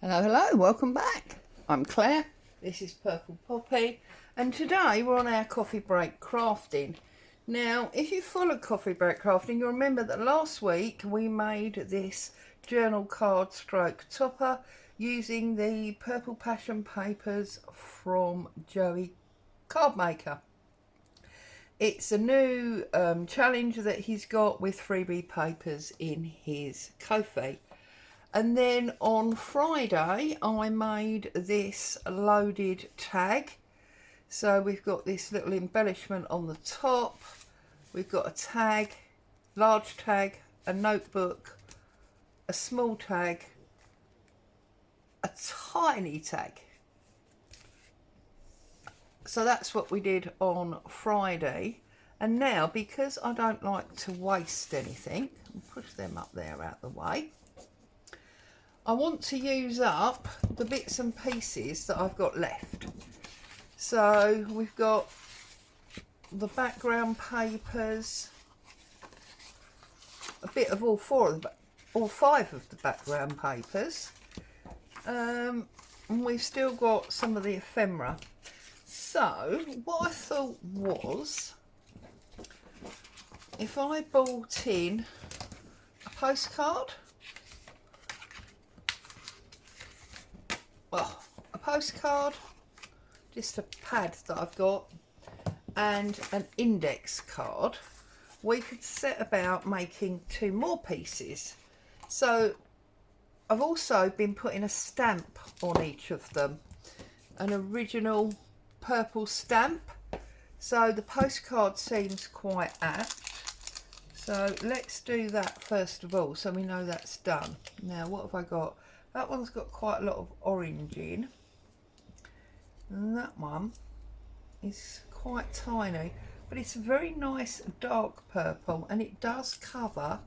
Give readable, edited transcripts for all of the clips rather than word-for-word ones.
Hello, hello, welcome back. I'm Claire, this is Purple Poppy, and today we're on our coffee break crafting. Now, if you follow coffee break crafting, you'll remember that last week we made this journal card stroke topper using the Purple Passion papers from Joey Cardmaker. It's a new challenge that he's got with freebie papers in his Ko-fi. And then on Friday, I made this loaded tag. So we've got this little embellishment on the top. We've got a tag, large tag, a notebook, a small tag, a tiny tag. So that's what we did on Friday. And now, because I don't like to waste anything, I'll push them up there out the way. I want to use up the bits and pieces that I've got left. So we've got the background papers, a bit of all five of the background papers, and we've still got some of the ephemera. So what I thought was, if I bought in a postcard, a postcard, just a pad that I've got, and an index card, we could set about making two more pieces. So I've also been putting a stamp on each of them, an original purple stamp, so the postcard seems quite apt. So let's do that first of all, so we know that's done. Now, what have I got? That one's got quite a lot of orange in, and that one is quite tiny, but it's a very nice dark purple, and it does cover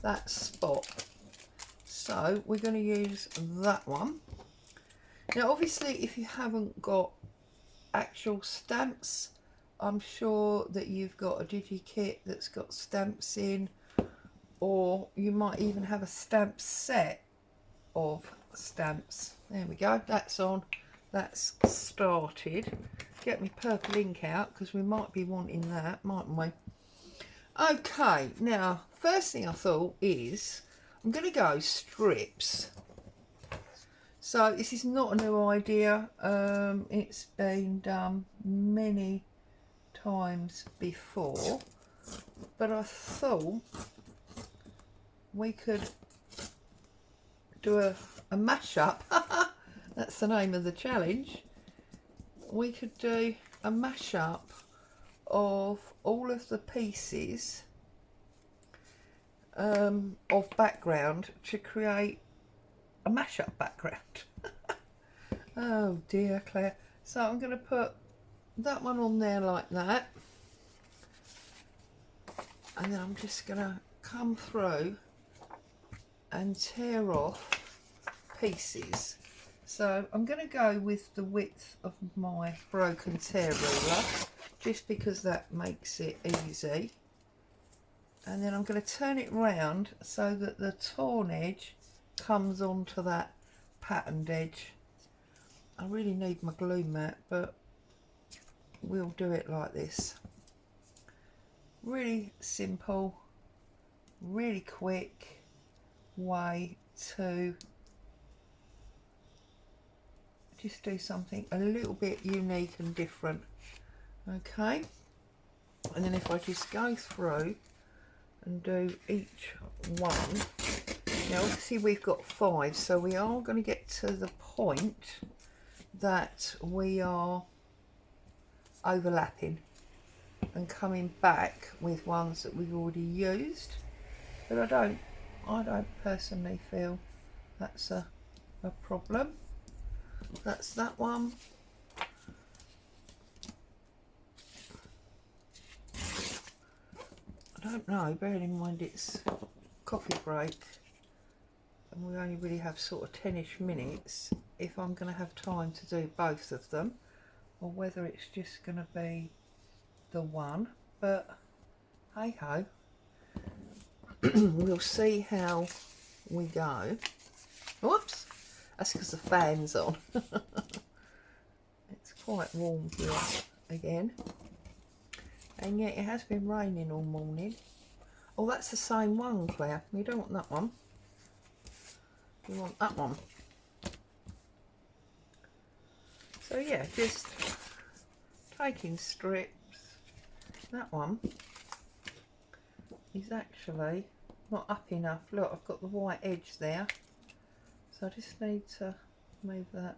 that spot. So we're going to use that one. Now, obviously, if you haven't got actual stamps, I'm sure that you've got a DigiKit that's got stamps in, or you might even have a stamp set of stamps. There we go, that's on, that's started. Get me purple ink out, because we might be wanting that, mightn't we? Okay, now first thing I thought is I'm going to go strips. So this is not a new idea, it's been done many times before, but I thought we could do a mashup. That's the name of the challenge. We could do a mashup of all of the pieces of background to create a mashup background. Oh dear, Claire. So I'm going to put that one on there like that, and then I'm just going to come through and tear off pieces. So I'm going to go with the width of my broken tear ruler, just because that makes it easy. And then I'm going to turn it round so that the torn edge comes onto that patterned edge. I really need my glue mat, but we'll do it like this. Really simple, really quick way to just do something a little bit unique and different. Okay, and then if I just go through and do each one. Now obviously we've got 5, so we are going to get to the point that we are overlapping and coming back with ones that we've already used, but I don't personally feel that's a problem. That's that one. I don't know, bearing in mind it's coffee break and we only really have sort of 10ish minutes, if I'm going to have time to do both of them, or whether it's just going to be the one, but hey ho. We'll see how we go. Whoops. That's because the fan's on. It's quite warm here again. And yet it has been raining all morning. Oh, that's the same one, Claire. You don't want that one. You want that one. So yeah, just taking strips. That one is actually not up enough. Look, I've got the white edge there. So I just need to move that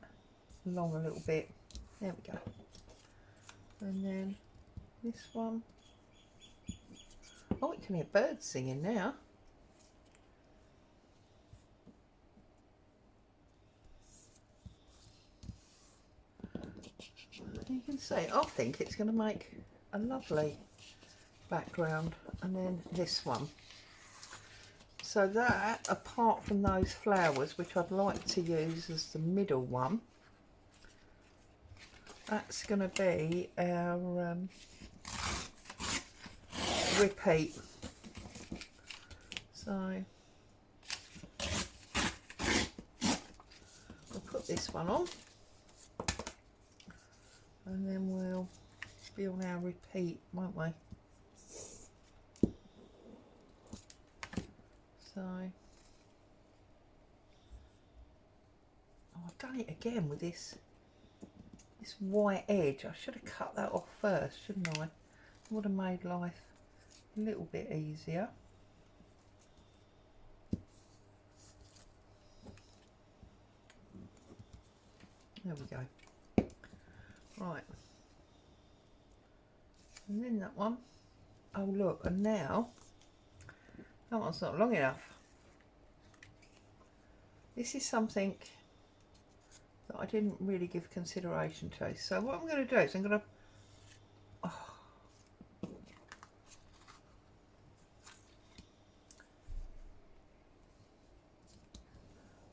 along a little bit. There we go. And then this one. Oh, you can hear birds singing now. You can see, I think it's going to make a lovely background. And then this one. So that, apart from those flowers, which I'd like to use as the middle one, that's going to be our repeat. So we'll put this one on, and then we'll build our repeat, won't we? So, oh, I've done it again with this white edge. I should have cut that off first, shouldn't I? It would have made life a little bit easier. There we go. Right. And then that one. Oh look, and now that one's not long enough. This is something that I didn't really give consideration to. So what I'm going to do is I'm going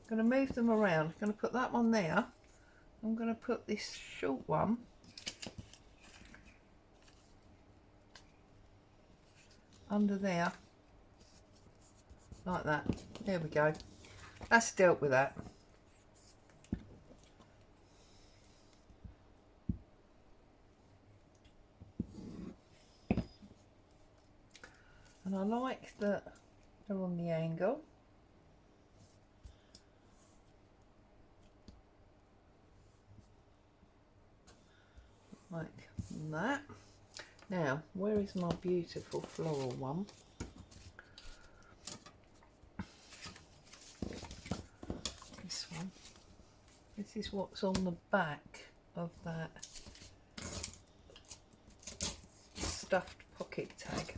to move them around. I'm going to put that one there. I'm going to put this short one under there, like that. There we go. That's dealt with that. And I like that they're on the angle. Like that. Now, where is my beautiful floral one? This one. This is what's on the back of that stuffed pocket tag.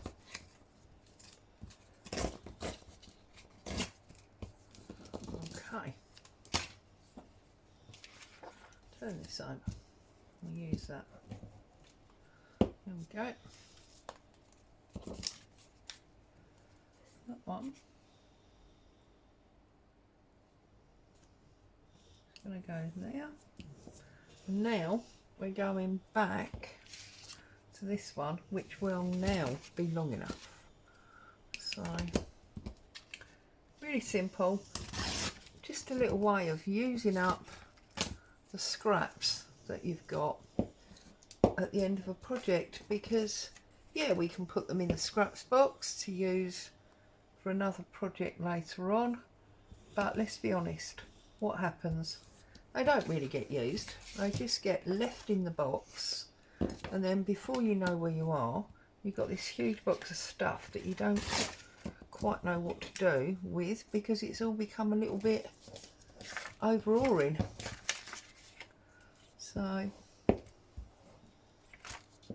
Okay. Turn this over. We'll use that. There we go. That one. It's going to go there. And now we're going back to this one, which will now be long enough. So, really simple. Just a little way of using up the scraps that you've got at the end of a project, because yeah, we can put them in the scraps box to use for another project later on, but let's be honest, what happens? They don't really get used. They just get left in the box, and then before you know where you are, you've got this huge box of stuff that you don't quite know what to do with, because it's all become a little bit overawing. So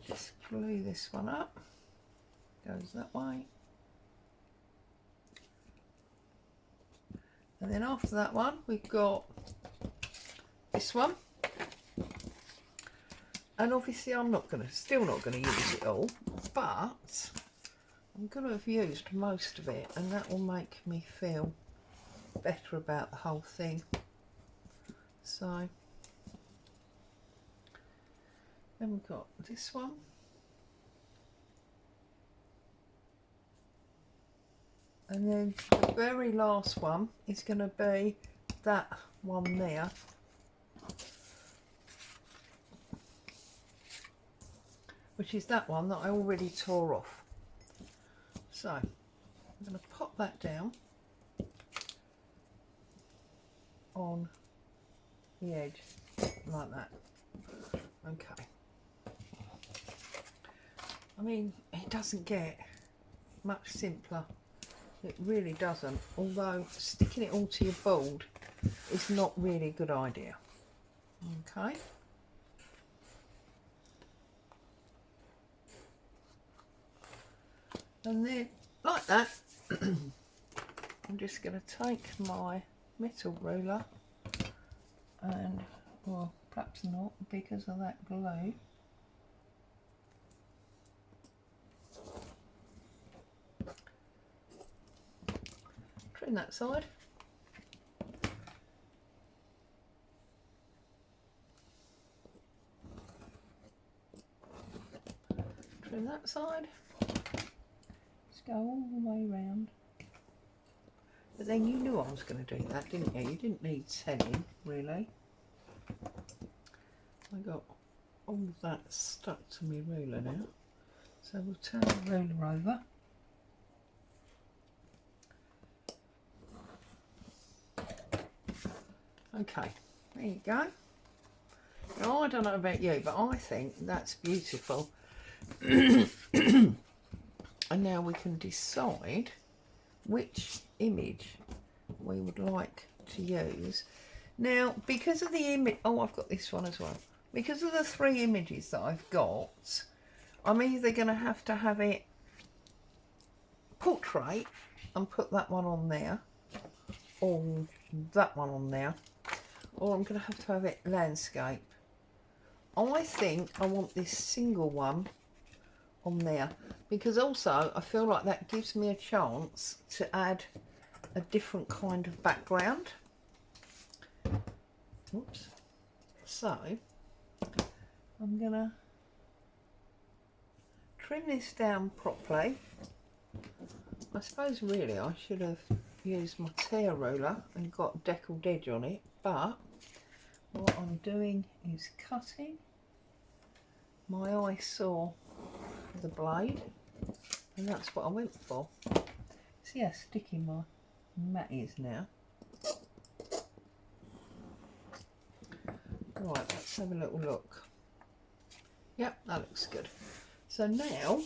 just glue this one up, goes that way, and then after that one we've got this one, and obviously I'm still not going to use it all, but I'm going to have used most of it, and that will make me feel better about the whole thing. So then we've got this one, and then the very last one is going to be that one there. Which is that one that I already tore off. So I'm going to pop that down on the edge like that. Okay. I mean, it doesn't get much simpler. It really doesn't. Although sticking it all to your board is not really a good idea. Okay. And then, like that, I'm just going to take my metal ruler and, well, perhaps not because of that glue. Trim that side. Trim that side. Go all the way round. But then you knew I was going to do that, didn't you? You didn't need telling, really. I got all of that stuck to my ruler now. So we'll turn the ruler over. Okay, there you go. Now, I don't know about you, but I think that's beautiful. And now we can decide which image we would like to use. Now, because of the image, oh, I've got this one as well. Because of the 3 images that I've got, I'm either going to have it portrait and put that one on there, or that one on there, or I'm going to have it landscape. I think I want this single one on there, because also I feel like that gives me a chance to add a different kind of background. Oops. So I'm gonna trim this down properly. I suppose really I should have used my tear ruler and got a deckled edge on it, but what I'm doing is cutting my eyesore the blade, and that's what I went for. See how sticky my mat is now. Right, let's have a little look. Yep, that looks good. So now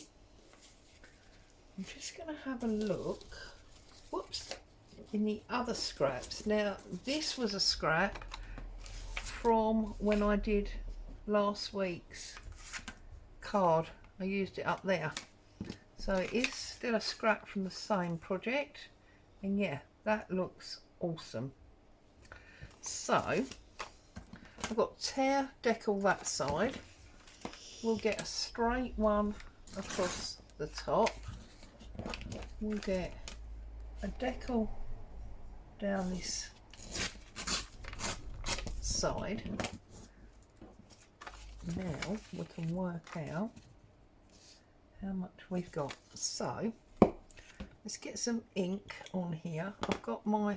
I'm just going to have a look, whoops, in the other scraps. Now this was a scrap from when I did last week's card. I used it up there, so it is still a scrap from the same project, and yeah, that looks awesome. So I've got tear decal that side. We'll get a straight one across the top. We'll get a decal down this side. Now we can work out how much we've got. So let's get some ink on here. I've got my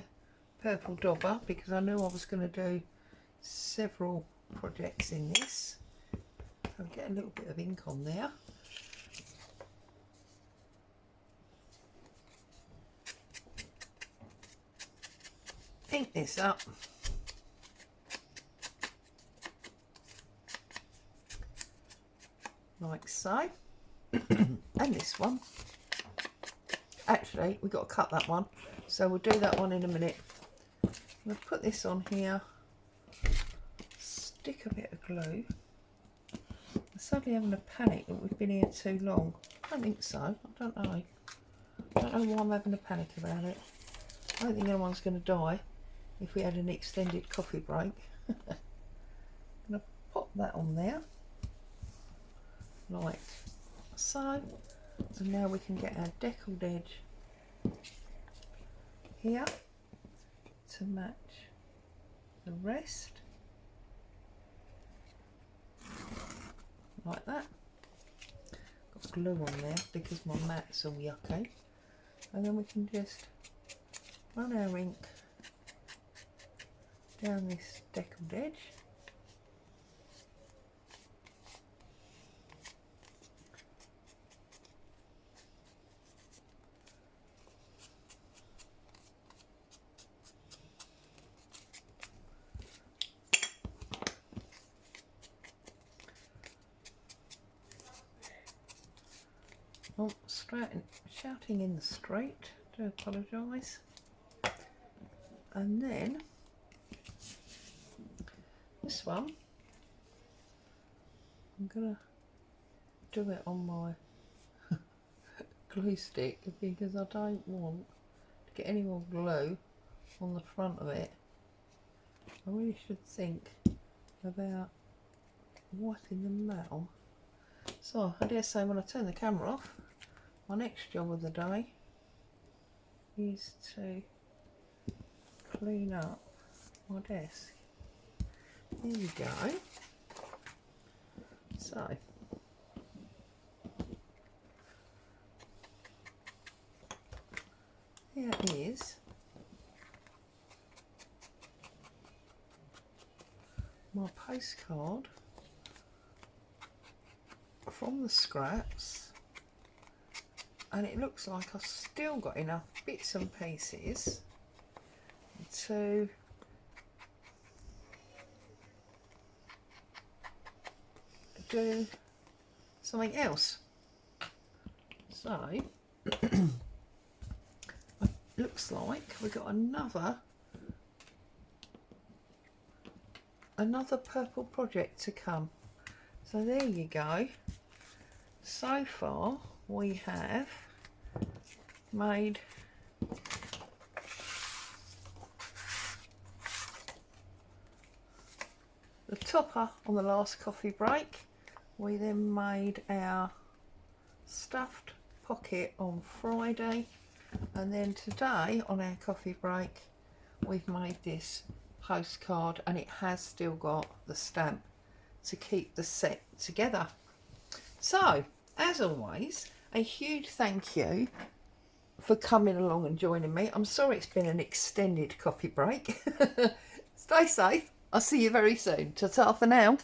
purple dauber because I knew I was going to do several projects in this. I'll get a little bit of ink on there. Ink this up. Like so. And this one, actually we've got to cut that one, so we'll do that one in a minute. We'll put this on here, stick a bit of glue. I'm suddenly having a panic that we've been here too long. I don't think so. I don't know why I'm having a panic about it. I don't think anyone's going to die if we had an extended coffee break. I'm going to pop that on there like so, and now we can get our deckled edge here to match the rest, like that. Got glue on there because my mat's all yucky, and then we can just run our ink down this deckled edge. Oh, shouting in the street, do apologise. And then this one, I'm gonna do it on my glue stick because I don't want to get any more glue on the front of it. I really should think about wiping the metal. So I dare say when I turn the camera off, my next job of the day is to clean up my desk. There we go. So here is my postcard from the scraps, and it looks like I've still got enough bits and pieces to do something else. So it looks like we've got another purple project to come. So there you go. So far we have made the topper on the last coffee break. We then made our stuffed pocket on Friday, and then today on our coffee break we've made this postcard, and it has still got the stamp to keep the set together. So as always, a huge thank you for coming along and joining me. I'm sorry it's been an extended coffee break. Stay safe. I'll see you very soon. Ta-ta for now.